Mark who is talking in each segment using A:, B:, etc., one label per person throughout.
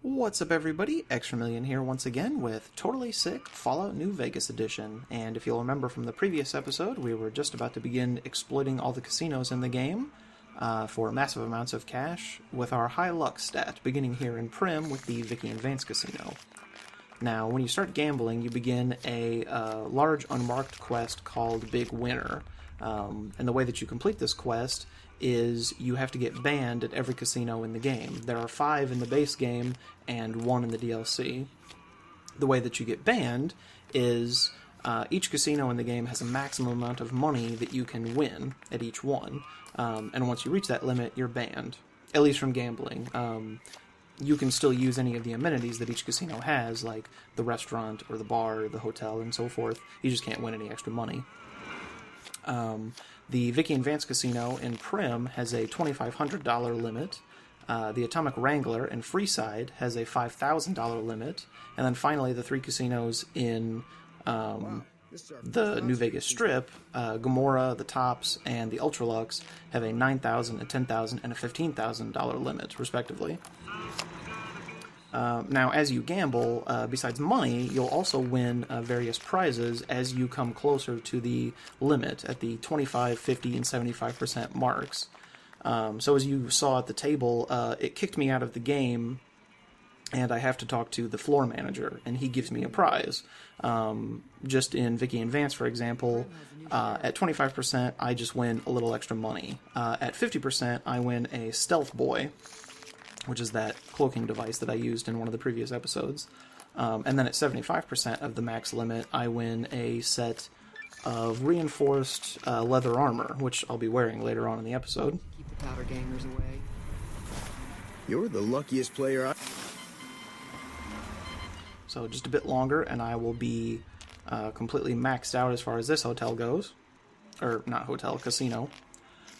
A: What's up, everybody? Extramillion here once again with Totally Sick Fallout New Vegas Edition. And if you'll remember from the previous episode, we were just about to begin exploiting all the casinos in the game for massive amounts of cash with our high luck stat, beginning here in Prim with the Vicky and Vance Casino. Now, when you start gambling, you begin a large unmarked quest called Big Winner. And the way that you complete this quest is you have to get banned at every casino in the game. There are 5 in the base game and 1 in the DLC. The way that you get banned is each casino in the game has a maximum amount of money that you can win at each one. And once you reach that limit, you're banned, at least from gambling. You can still use any of the amenities that each casino has, like the restaurant or the bar or the hotel and so forth. You just can't win any extra money. The Vicky and Vance Casino in Prim has a $2,500 limit. The Atomic Wrangler in Freeside has a $5,000 limit. And then finally, the 3 casinos in the New Vegas Strip, Gomorrah, the Tops, and the Ultralux have a $9,000, a $10,000, and a $15,000 limit, respectively. Now, as you gamble, besides money, you'll also win various prizes as you come closer to the limit at the 25, 50, and 75% marks. So as you saw at the table, it kicked me out of the game, and I have to talk to the floor manager, and he gives me a prize. Just in Vicky and Vance, for example, at 25%, I just win a little extra money. At 50%, I win a Stealth Boy, which is that cloaking device that I used in one of the previous episodes. And then at 75% of the max limit, I win a set of reinforced leather armor, which I'll be wearing later on in the episode.
B: Keep the powder gangers away.
C: You're the luckiest player
A: So just a bit longer, and I will be completely maxed out as far as this hotel goes. Or, not hotel, casino.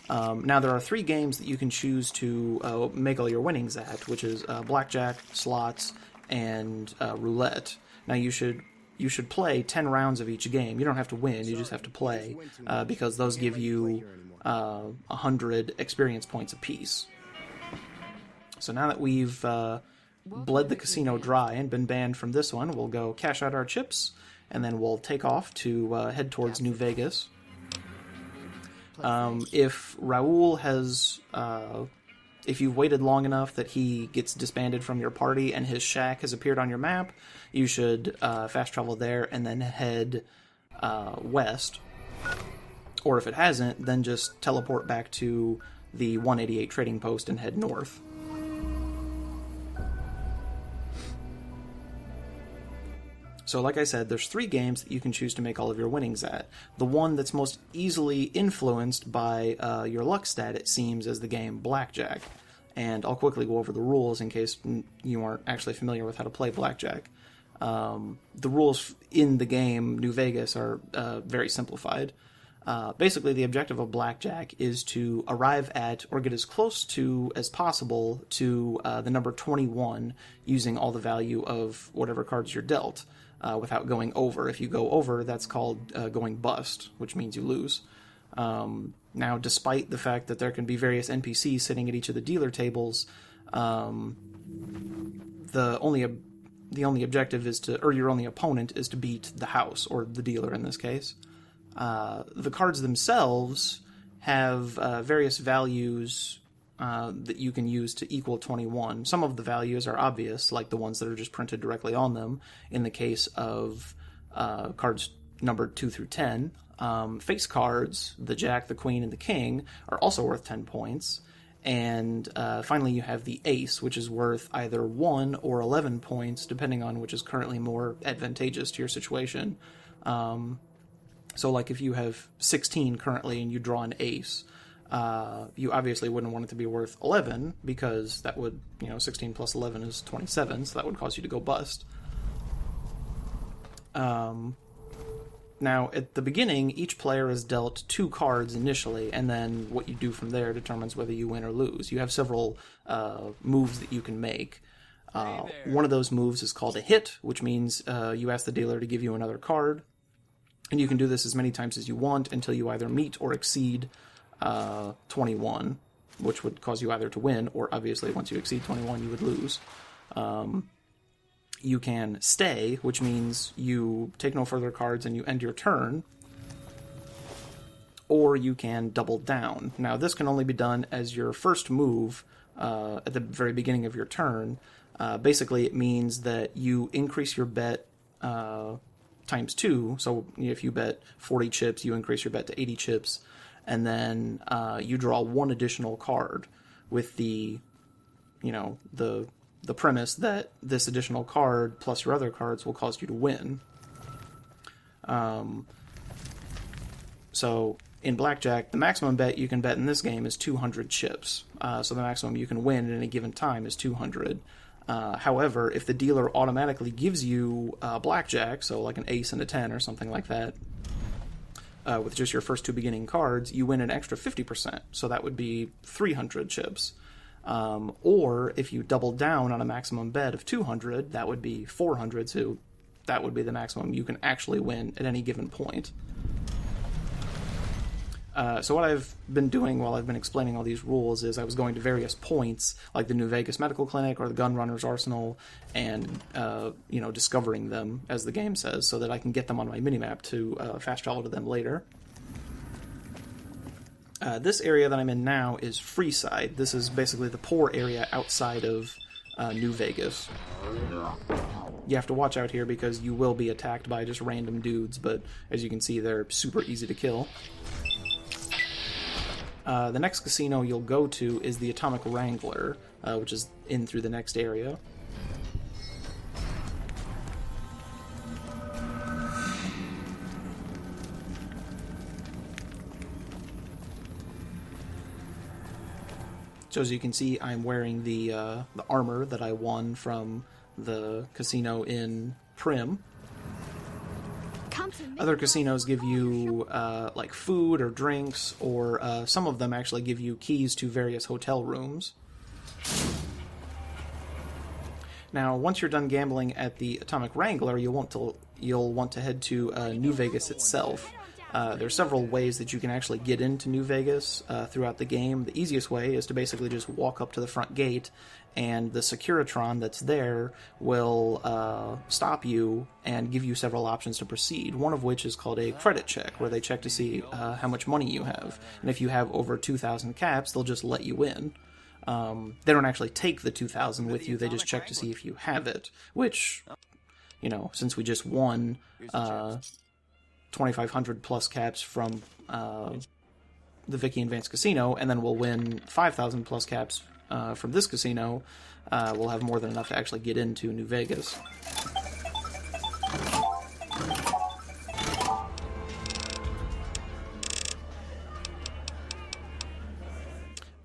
A: Now, there are 3 games that you can choose to make all your winnings at, which is Blackjack, Slots, and Roulette. Now, you should play 10 rounds of each game. You don't have to win, you just have to play, because those give you 100 experience points apiece. So now that we've bled the casino dry and been banned from this one, we'll go cash out our chips, and then we'll take off to head towards New Vegas. If Raul has, if you've waited long enough that he gets disbanded from your party and his shack has appeared on your map, you should fast travel there and then head west. Or if it hasn't, then just teleport back to the 188 trading post and head north. So like I said, there's 3 games that you can choose to make all of your winnings at. The one that's most easily influenced by your luck stat, it seems, is the game Blackjack. And I'll quickly go over the rules in case you aren't actually familiar with how to play Blackjack. The rules in the game, New Vegas, are very simplified. Basically, the objective of Blackjack is to arrive at, or get as close to as possible, to the number 21 using all the value of whatever cards you're dealt. Without going over. If you go over, that's called going bust, which means you lose. Now, despite the fact that there can be various NPCs sitting at each of the dealer tables, the only objective is to, or your only opponent is to beat the house, or the dealer in this case. The cards themselves have various values that you can use to equal 21. Some of the values are obvious, like the ones that are just printed directly on them. In the case of cards numbered 2 through 10, face cards, the Jack, the Queen, and the King, are also worth 10 points. And finally, you have the Ace, which is worth either 1 or 11 points, depending on which is currently more advantageous to your situation. So, like, if you have 16 currently and you draw an Ace, you obviously wouldn't want it to be worth 11, because that would, 16 plus 11 is 27, so that would cause you to go bust. Now, at the beginning, each player is dealt 2 cards initially, and then what you do from there determines whether you win or lose. You have several moves that you can make. One of those moves is called a hit, which means you ask the dealer to give you another card, and you can do this as many times as you want until you either meet or exceed 21, which would cause you either to win, or obviously once you exceed 21 you would lose. You can stay, which means you take no further cards and you end your turn, or you can double down. Now, this can only be done as your first move at the very beginning of your turn. Basically, it means that you increase your bet times 2. So if you bet 40 chips, you increase your bet to 80 chips, and then you draw 1 additional card with the premise that this additional card plus your other cards will cause you to win. So in Blackjack, the maximum bet you can bet in this game is 200 chips. So the maximum you can win at any given time is 200. However, if the dealer automatically gives you Blackjack, so like an ace and a 10 or something like that, with just your first 2 beginning cards, you win an extra 50%. So that would be 300 chips. Or if you double down on a maximum bet of 200, that would be 400, so that would be the maximum you can actually win at any given point. So what I've been doing while I've been explaining all these rules is I was going to various points, like the New Vegas Medical Clinic or the Gun Runner's Arsenal, and discovering them, as the game says, so that I can get them on my minimap to fast travel to them later. This area that I'm in now is Freeside. This is basically the poor area outside of New Vegas. You have to watch out here because you will be attacked by just random dudes, but as you can see, they're super easy to kill. The next casino you'll go to is the Atomic Wrangler, which is in through the next area. So as you can see, I'm wearing the armor that I won from the casino in Prim. Other casinos give you like food or drinks, or some of them actually give you keys to various hotel rooms. Now, once you're done gambling at the Atomic Wrangler, you'll want to head to New Vegas itself. There's several ways that you can actually get into New Vegas throughout the game. The easiest way is to basically just walk up to the front gate, and the Securitron that's there will stop you and give you several options to proceed, one of which is called a credit check, where they check to see how much money you have. And if you have over 2,000 caps, they'll just let you in. They don't actually take the 2,000 with you, they just check to see if you have it, which, since we just won 2,500 plus caps from the Vicky and Vance Casino, and then we'll win 5,000 plus caps from this casino, we'll have more than enough to actually get into New Vegas.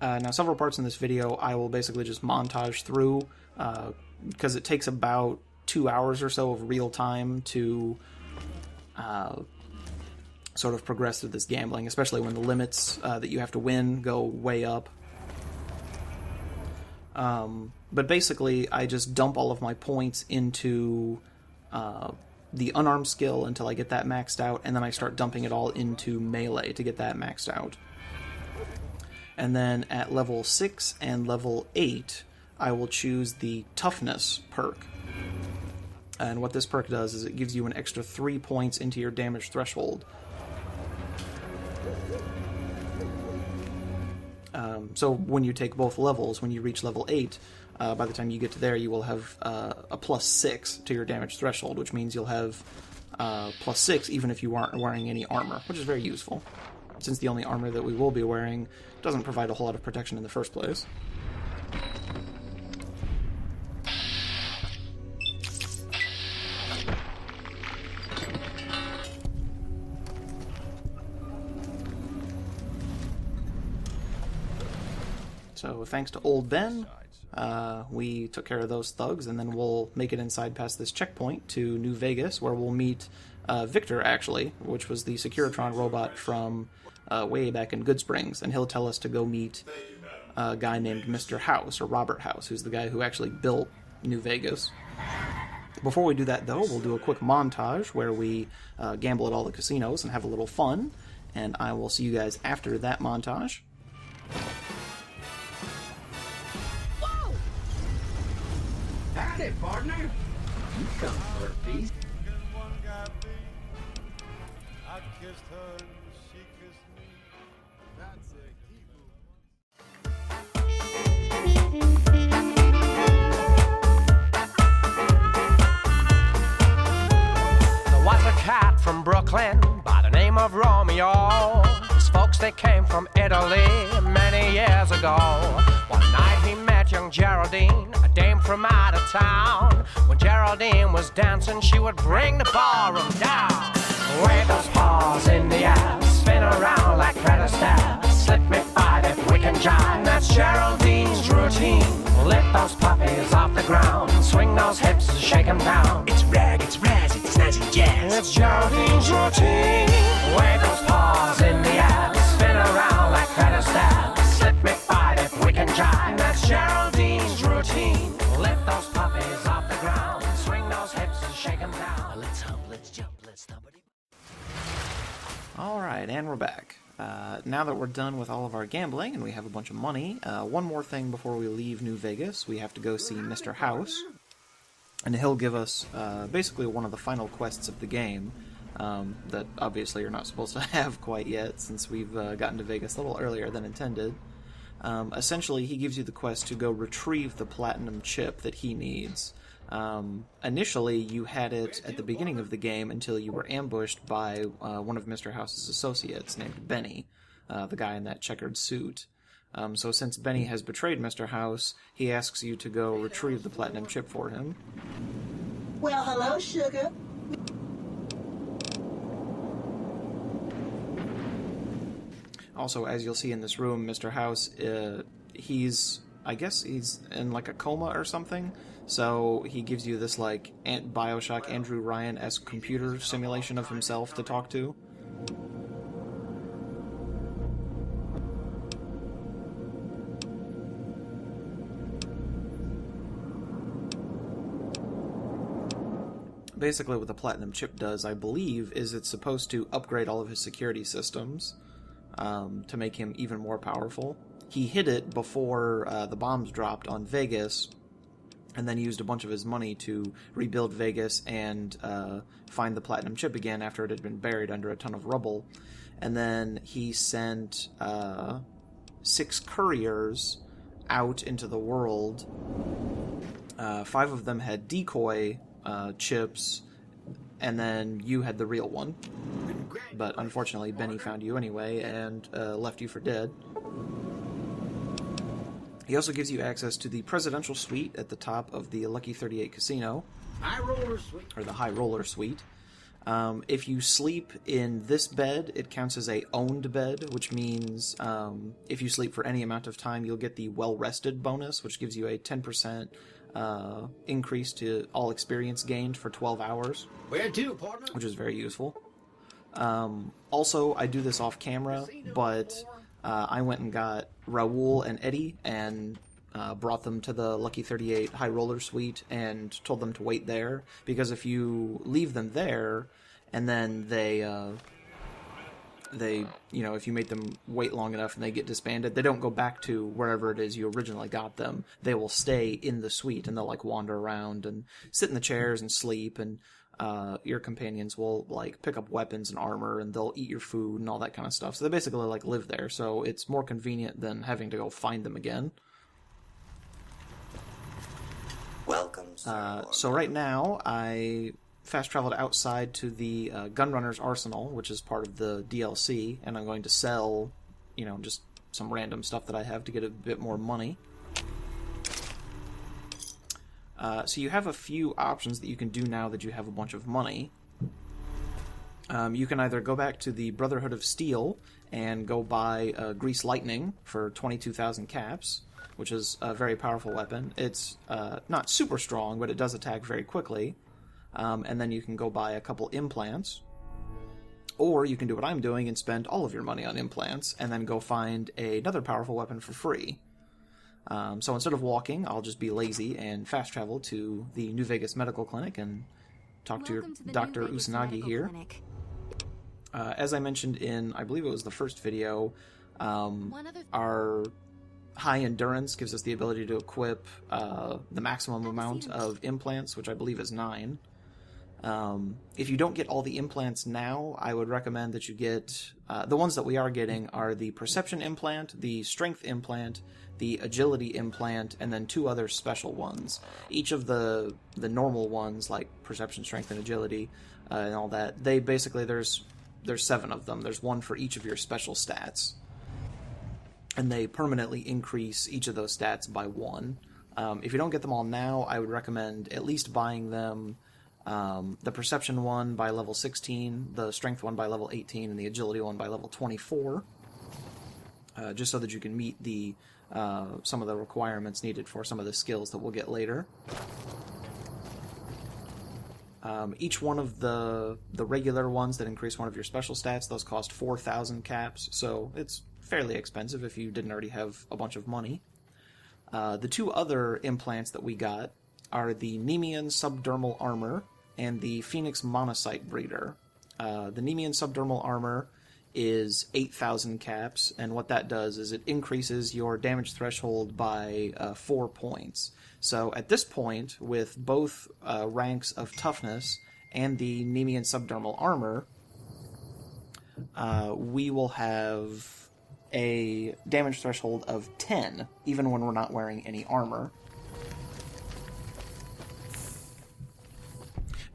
A: Now, several parts in this video I will basically just montage through, because it takes about 2 hours or so of real time to sort of progress through this gambling, especially when the limits that you have to win go way up. But basically, I just dump all of my points into the unarmed skill until I get that maxed out, and then I start dumping it all into melee to get that maxed out. And then at level 6 and level 8, I will choose the Toughness perk. And what this perk does is it gives you an extra 3 points into your damage threshold. So when you take both levels, when you reach level 8, by the time you get to there, you will have a plus 6 to your damage threshold, which means you'll have plus 6 even if you aren't wearing any armor, which is very useful, since the only armor that we will be wearing doesn't provide a whole lot of protection in the first place. So thanks to Old Ben, we took care of those thugs, and then we'll make it inside past this checkpoint to New Vegas, where we'll meet Victor, actually, which was the Securitron robot from way back in Good Springs, and he'll tell us to go meet a guy named Mr. House, or Robert House, who's the guy who actually built New Vegas. Before we do that, though, we'll do a quick montage where we gamble at all the casinos and have a little fun, and I will see you guys after that montage.
B: Howdy, partner. You come for a piece.
D: I kissed her and she kissed me. That's it.
E: There was a cat from Brooklyn by the name of Romeo. His folks, they came from Italy many years ago. One night he met young Geraldine, a dame from out of town. When Geraldine was dancing, she would bring the ballroom down. Wave those paws in the air, spin around like Fred Astaire. Slip me five if we can jive. That's Geraldine's routine. Lift those puppies off the ground, swing those hips and shake them down.
B: It's rag, it's raz, it's snazzy jazz.
E: It's Geraldine's routine. Wave those paws in the air, spin around like Fred Astaire. Slip me five if we can jive. That's Geraldine's routine. Lift those puppies off the ground, swing those hips and shake them down.
B: Let's hump, let's jump, let's thump it.
A: Alright, and we're back. Now that we're done with all of our gambling and we have a bunch of money, one more thing before we leave New Vegas. We have to go see Mr. House, and he'll give us basically one of the final quests of the game that obviously you're not supposed to have quite yet, since we've gotten to Vegas a little earlier than intended. Essentially, he gives you the quest to go retrieve the platinum chip that he needs. Initially, you had it at the beginning of the game until you were ambushed by one of Mr. House's associates named Benny, the guy in that checkered suit. So since Benny has betrayed Mr. House, he asks you to go retrieve the platinum chip for him.
F: Well, hello, sugar.
A: Also, as you'll see in this room, Mr. House, I guess he's in like a coma or something. So he gives you this like Bioshock Andrew Ryan-esque computer simulation of himself to talk to. Basically what the platinum chip does, I believe, is it's supposed to upgrade all of his security systems to make him even more powerful. He hid it before the bombs dropped on Vegas, and then used a bunch of his money to rebuild Vegas and find the platinum chip again after it had been buried under a ton of rubble. And then he sent 6 couriers out into the world. 5 of them had decoy chips, and then you had the real one. But unfortunately, Benny found you anyway and left you for dead. He also gives you access to the presidential suite at the top of the Lucky 38 casino.
B: High roller suite.
A: Or the high roller suite. If you sleep in this bed, it counts as a owned bed, which means if you sleep for any amount of time, you'll get the well-rested bonus, which gives you a 10% increase to all experience gained for 12 hours.
B: Where to, partner?
A: Which is very useful. Also, I do this off camera, but I went and got Raul and Eddie and brought them to the Lucky 38 High Roller Suite and told them to wait there, because if you leave them there and then they if you make them wait long enough and they get disbanded, they don't go back to wherever it is you originally got them. They will stay in the suite and they'll like wander around and sit in the chairs and sleep, and your companions will like pick up weapons and armor, and they'll eat your food and all that kind of stuff. So they basically like live there, so it's more convenient than having to go find them again.
G: Welcome, sir.
A: So right now, I fast traveled outside to the Gunrunner's Arsenal, which is part of the DLC, and I'm going to sell, just some random stuff that I have to get a bit more money. So you have a few options that you can do now that you have a bunch of money. You can either go back to the Brotherhood of Steel and go buy Grease Lightning for 22,000 caps, which is a very powerful weapon. It's not super strong, but it does attack very quickly. And then you can go buy a couple implants. Or you can do what I'm doing and spend all of your money on implants, and then go find another powerful weapon for free. So instead of walking, I'll just be lazy and fast travel to the New Vegas Medical Clinic and talk to Dr. Usanagi here. As I mentioned in, I believe it was the first video, our high endurance gives us the ability to equip the maximum amount of implants, which I believe is 9. If you don't get all the implants now, I would recommend that you get... the ones that we are getting are the Perception Implant, the Strength Implant, the Agility Implant, and then 2 other special ones. Each of the normal ones, like Perception, Strength, and Agility, and all that, they basically, there's 7 of them. There's 1 for each of your special stats. And they permanently increase each of those stats by 1. If you don't get them all now, I would recommend at least buying them... the Perception one by level 16, the Strength one by level 18, and the Agility one by level 24, just so that you can meet the some of the requirements needed for some of the skills that we'll get later. Each one of the regular ones that increase one of your special stats, those cost 4,000 caps, so it's fairly expensive if you didn't already have a bunch of money. The 2 other implants that we got are the Nemean Subdermal Armor and the Phoenix Monocyte Breeder. The Nemean Subdermal Armor is 8,000 caps, and what that does is it increases your damage threshold by 4 points. So at this point, with both ranks of Toughness and the Nemean Subdermal Armor, we will have a damage threshold of 10, even when we're not wearing any armor.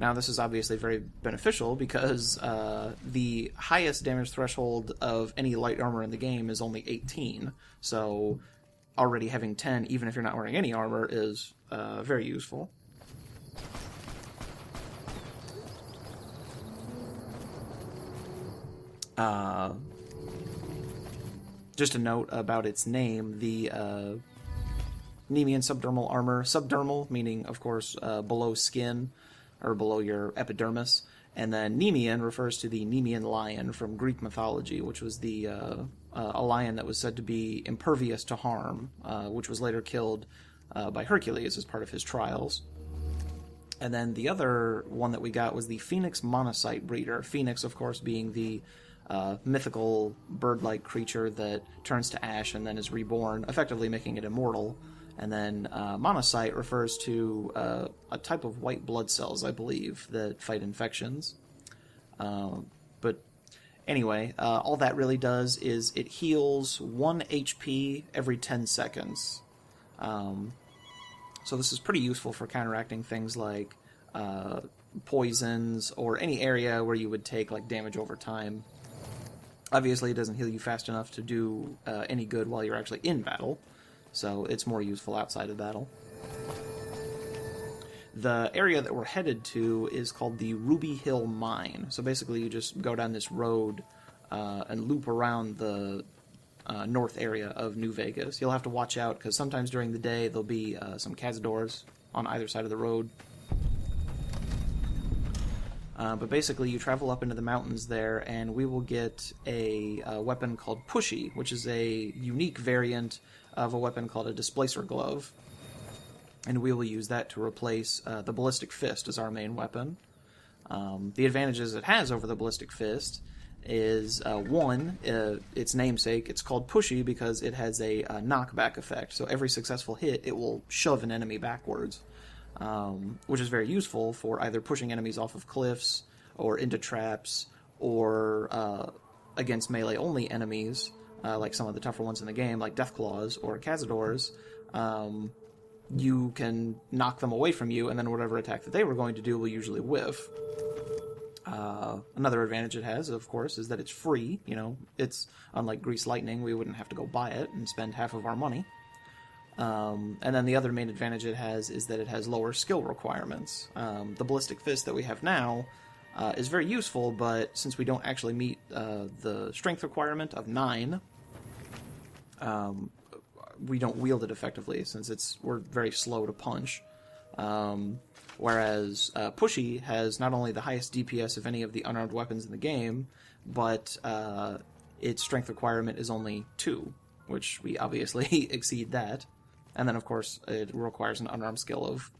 A: Now, this is obviously very beneficial because the highest damage threshold of any light armor in the game is only 18, so already having 10, even if you're not wearing any armor, is very useful. Just a note about its name, the Nemean Subdermal Armor, subdermal meaning, of course, below skin, or below your epidermis, and then Nemean refers to the Nemean lion from Greek mythology, which was the a lion that was said to be impervious to harm, which was later killed by Hercules as part of his trials. And then the other one that we got was the Phoenix Monocyte Breeder. Phoenix, of course, being the mythical bird-like creature that turns to ash and then is reborn, effectively making it immortal. And then monocyte refers to a type of white blood cells, I believe, that fight infections. But anyway, all that really does is it heals 1 HP every 10 seconds. So this is pretty useful for counteracting things like poisons or any area where you would take like damage over time. Obviously, it doesn't heal you fast enough to do any good while you're actually in battle. So it's more useful outside of battle. The area that we're headed to is called the Ruby Hill Mine. So basically you just go down this road and loop around the north area of New Vegas. You'll have to watch out because sometimes during the day there'll be some cazadores on either side of the road. But basically you travel up into the mountains there and we will get a weapon called Pushy, which is a unique variant of a weapon called a Displacer Glove. And we will use that to replace the Ballistic Fist as our main weapon. The advantages it has over the Ballistic Fist is, one, its namesake. It's called Pushy because it has a knockback effect. So every successful hit, it will shove an enemy backwards, which is very useful for either pushing enemies off of cliffs or into traps or against melee-only enemies, like some of the tougher ones in the game, like Deathclaws or Cazadors. You can knock them away from you, and then whatever attack that they were going to do will usually whiff. Another advantage it has, of course, is that it's free. You know, it's unlike Grease Lightning, we wouldn't have to go buy it and spend half of our money. And then the other main advantage it has is that it has lower skill requirements. The Ballistic Fist that we have now is very useful, but since we don't actually meet the strength requirement of 9, we don't wield it effectively since we're very slow to punch. Whereas Pushy has not only the highest DPS of any of the unarmed weapons in the game, but its strength requirement is only 2, which we obviously exceed that. And then, of course, it requires an unarmed skill of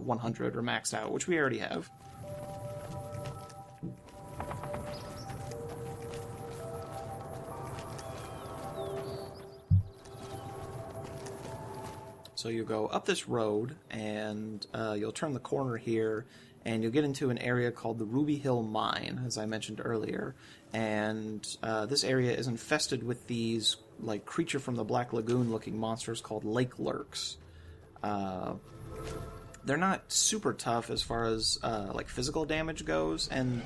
A: 100 or maxed out, which we already have. So you go up this road, and you'll turn the corner here, and you'll get into an area called the Ruby Hill Mine, as I mentioned earlier. And this area is infested with these like creature from the Black Lagoon looking monsters called lake lurks. They're not super tough as far as like physical damage goes, and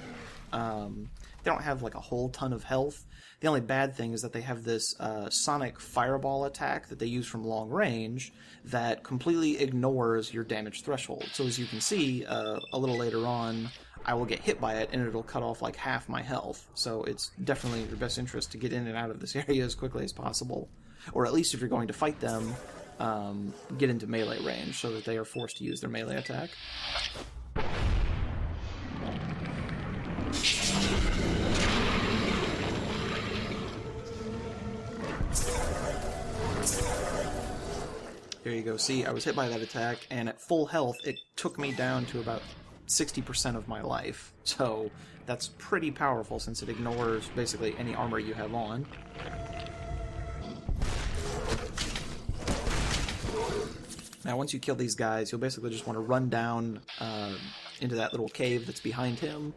A: they don't have like a whole ton of health. The only bad thing is that they have this sonic fireball attack that they use from long range that completely ignores your damage threshold. So as you can see, a little later on, I will get hit by it and it'll cut off like half my health. So it's definitely in your best interest to get in and out of this area as quickly as possible. Or at least if you're going to fight them, get into melee range so that they are forced to use their melee attack. Here you go. See, I was hit by that attack, and at full health, it took me down to about 60% of my life. So that's pretty powerful since it ignores basically any armor you have on. Now, once you kill these guys, you'll basically just want to run down into that little cave that's behind him.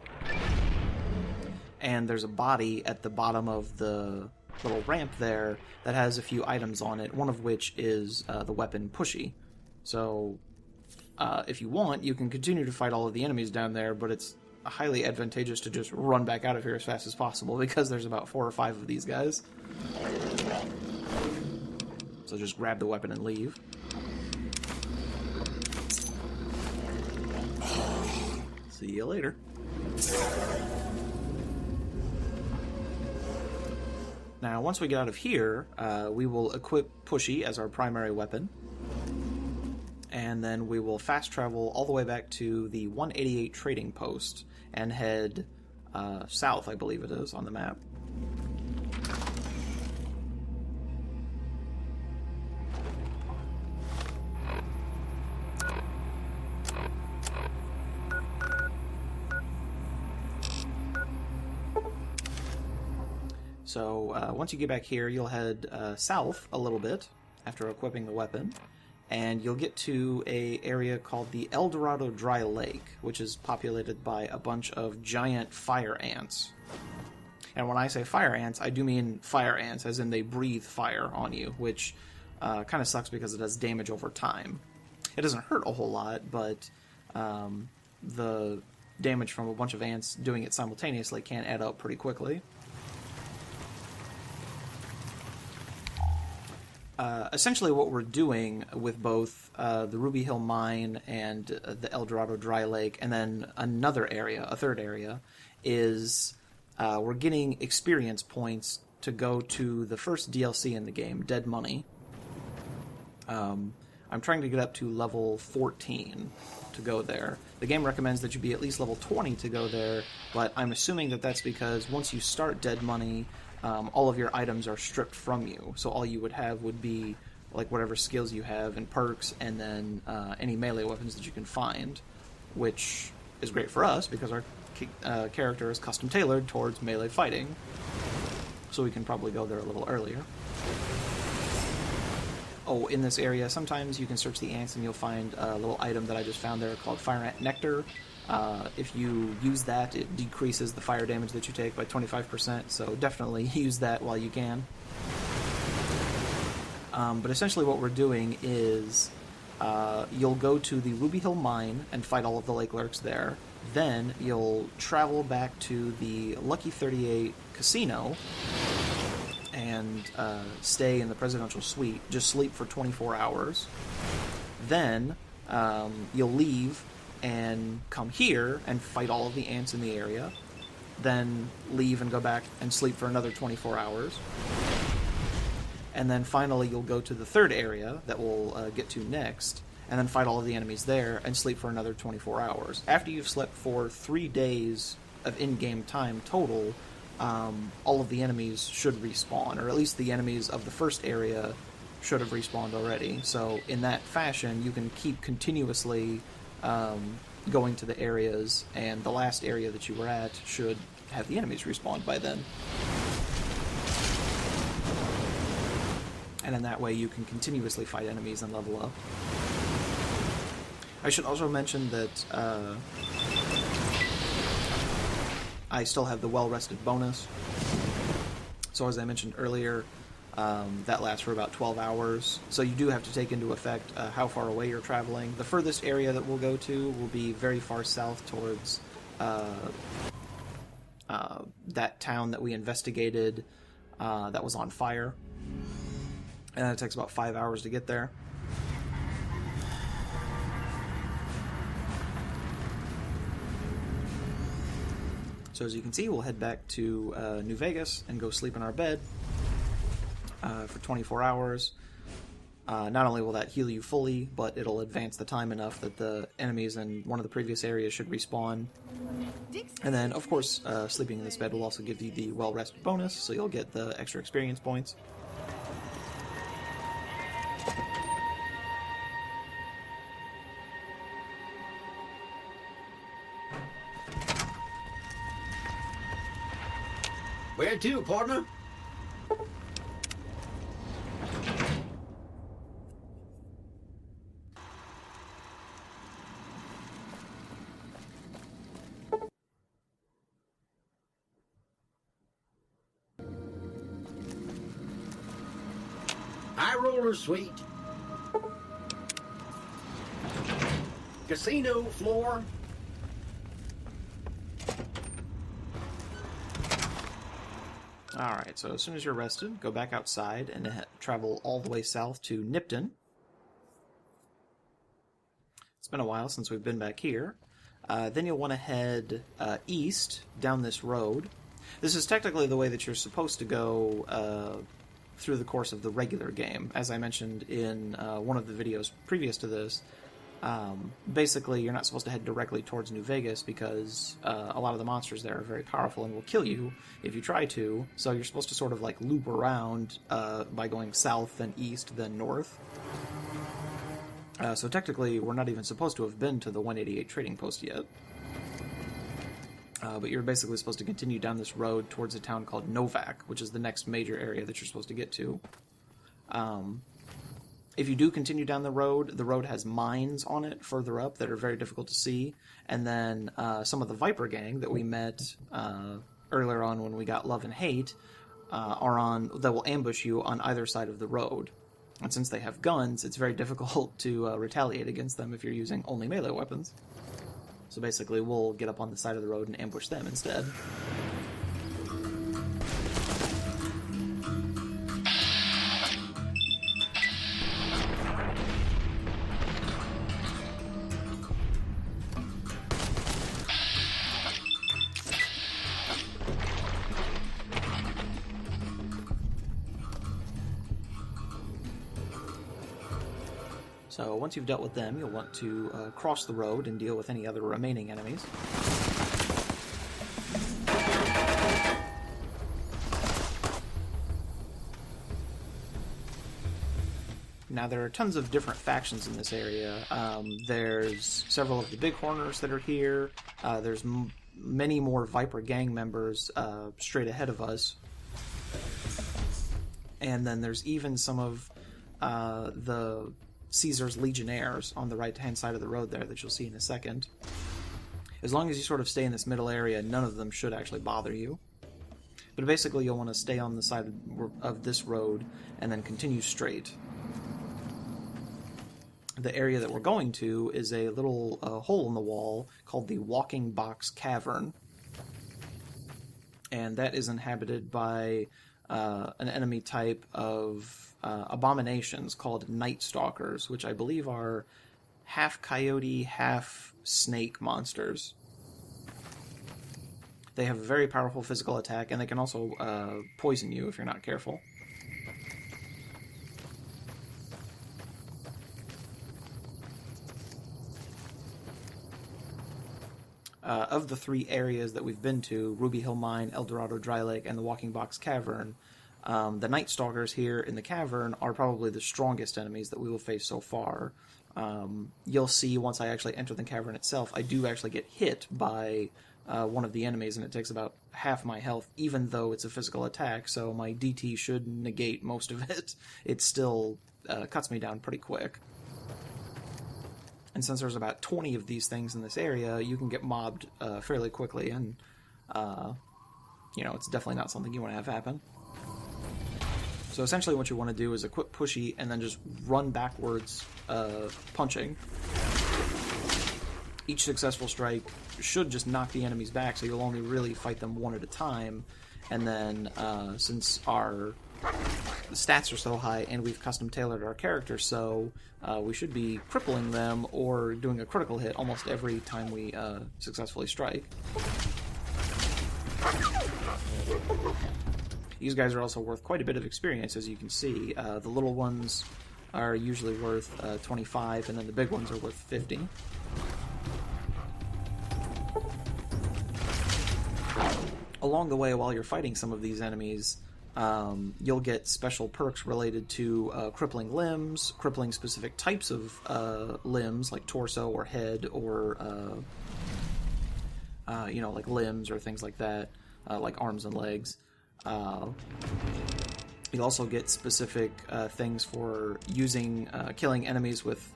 A: And there's a body at the bottom of the little ramp there that has a few items on it, one of which is the weapon Pushy. So if you want, you can continue to fight all of the enemies down there, but it's highly advantageous to just run back out of here as fast as possible because there's about 4 or 5 of these guys. So just grab the weapon and leave. See you later. Now, once we get out of here, we will equip Pushy as our primary weapon. And then we will fast travel all the way back to the 188 trading post and head south, I believe it is, on the map. So once you get back here, you'll head south a little bit after equipping the weapon, and you'll get to an area called the El Dorado Dry Lake, which is populated by a bunch of giant fire ants. And when I say fire ants, I do mean fire ants, as in they breathe fire on you, which kind of sucks because it does damage over time. It doesn't hurt a whole lot, but the damage from a bunch of ants doing it simultaneously can add up pretty quickly. Essentially what we're doing with both the Ruby Hill Mine and the El Dorado Dry Lake, and then another area, a third area, is we're getting experience points to go to the first DLC in the game, Dead Money. I'm trying to get up to level 14 to go there. The game recommends that you be at least level 20 to go there, but I'm assuming that that's because once you start Dead Money, all of your items are stripped from you, so all you would have would be like whatever skills you have and perks, and then any melee weapons that you can find, which is great for us because our character is custom tailored towards melee fighting, so we can probably go there a little earlier. Oh, in this area, sometimes you can search the ants and you'll find a little item that I just found there called Fire Ant Nectar. If you use that, it decreases the fire damage that you take by 25%, so definitely use that while you can. But essentially what we're doing is you'll go to the Ruby Hill Mine and fight all of the lake lurks there. Then you'll travel back to the Lucky 38 Casino and stay in the Presidential Suite. Just sleep for 24 hours. Then you'll leave and come here and fight all of the ants in the area, then leave and go back and sleep for another 24 hours. And then finally you'll go to the third area that we'll get to next, and then fight all of the enemies there and sleep for another 24 hours. After you've slept for 3 days of in-game time total, all of the enemies should respawn, or at least the enemies of the first area should have respawned already. So in that fashion, you can keep continuously going to the areas, and the last area that you were at should have the enemies respawned by then. And in that way you can continuously fight enemies and level up. I should also mention that I still have the well-rested bonus. So as I mentioned earlier, that lasts for about 12 hours. So you do have to take into effect how far away you're traveling. The furthest area that we'll go to will be very far south towards that town that we investigated that was on fire. And it takes about 5 hours to get there. So as you can see, we'll head back to New Vegas and go sleep in our bed for 24 hours. Not only will that heal you fully, but it'll advance the time enough that the enemies in one of the previous areas should respawn. And then, of course, sleeping in this bed will also give you the well-rested bonus, so you'll get the extra experience points.
B: Where to, partner? High roller suite. Casino floor.
A: Alright, so as soon as you're rested, go back outside and travel all the way south to Nipton. It's been a while since we've been back here. Then you'll want to head east down this road. This is technically the way that you're supposed to go through the course of the regular game. As I mentioned in one of the videos previous to this, basically you're not supposed to head directly towards New Vegas because a lot of the monsters there are very powerful and will kill you if you try to, so you're supposed to sort of like loop around by going south, then east, then north. So technically we're not even supposed to have been to the 188 trading post yet. But you're basically supposed to continue down this road towards a town called Novak, which is the next major area that you're supposed to get to. If you do continue down the road has mines on it further up that are very difficult to see. And then some of the Viper gang that we met earlier on when we got Love and Hate that will ambush you on either side of the road. And since they have guns, it's very difficult to retaliate against them if you're using only melee weapons. So basically, we'll get up on the side of the road and ambush them instead. So once you've dealt with them, you'll want to cross the road and deal with any other remaining enemies. Now there are tons of different factions in this area. There's several of the Bighorners that are here. There's many more Viper gang members straight ahead of us. And then there's even some of the Caesar's Legionnaires on the right-hand side of the road there that you'll see in a second. As long as you sort of stay in this middle area, none of them should actually bother you. But basically you'll want to stay on the side of this road and then continue straight. The area that we're going to is a little hole in the wall called the Walking Box Cavern. And that is inhabited by an enemy type of abominations called Night Stalkers, which I believe are half coyote, half snake monsters. They have a very powerful physical attack, and they can also poison you if you're not careful. Of the three areas that we've been to, Ruby Hill Mine, El Dorado Dry Lake, and the Walking Box Cavern, the Night Stalkers here in the cavern are probably the strongest enemies that we will face so far. You'll see once I actually enter the cavern itself, I do actually get hit by one of the enemies, and it takes about half my health, even though it's a physical attack, so my DT should negate most of it. It still cuts me down pretty quick. And since there's about 20 of these things in this area, you can get mobbed fairly quickly, and, it's definitely not something you want to have happen. So essentially what you want to do is equip Pushy and then just run backwards, punching. Each successful strike should just knock the enemies back, so you'll only really fight them one at a time. And then, since our stats are so high and we've custom tailored our character, so we should be crippling them or doing a critical hit almost every time we successfully strike. These guys are also worth quite a bit of experience, as you can see. The little ones are usually worth 25, and then the big ones are worth 50. Along the way, while you're fighting some of these enemies, you'll get special perks related to crippling limbs, crippling specific types of limbs, like torso or head, or, like limbs or things like that, like arms and legs. You'll also get specific things for killing enemies with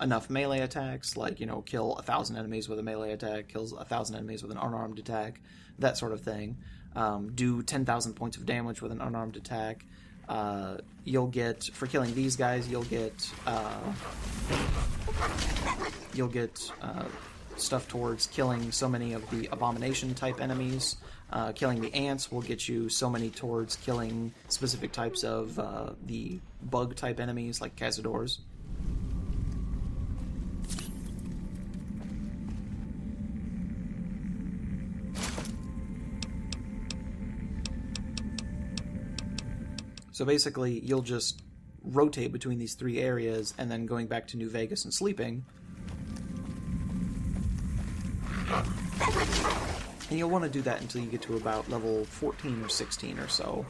A: enough melee attacks, like, kill 1,000 enemies with a melee attack, kills 1,000 enemies with an unarmed attack, that sort of thing. Do 10,000 points of damage with an unarmed attack. You'll get, for killing these guys, you'll get stuff towards killing so many of the abomination type enemies. Killing the ants will get you so many towards killing specific types of the bug type enemies, like cazadors. So basically, you'll just rotate between these three areas, and then going back to New Vegas and sleeping. And you'll want to do that until you get to about level 14 or 16 or so.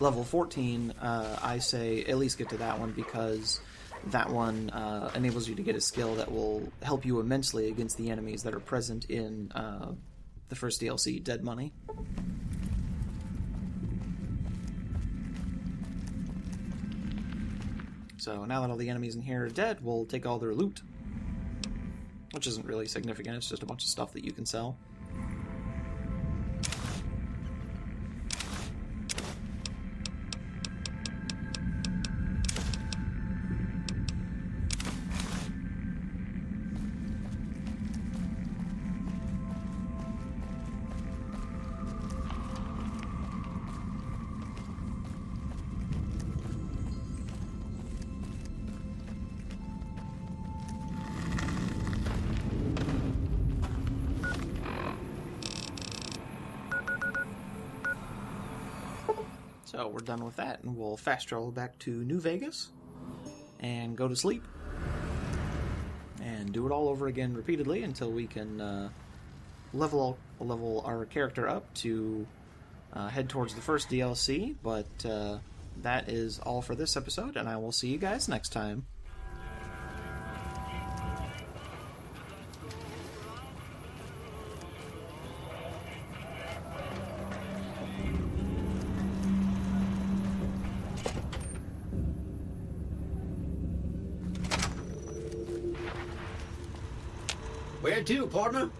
A: Level 14, I say at least get to that one, because that one enables you to get a skill that will help you immensely against the enemies that are present in the first DLC, Dead Money. So now that all the enemies in here are dead, we'll take all their loot. Which isn't really significant, it's just a bunch of stuff that you can sell. So we're done with that, and we'll fast travel back to New Vegas and go to sleep and do it all over again repeatedly until we can level our character up to head towards the first DLC. But that is all for this episode, and I will see you guys next time.
B: Where to, partner?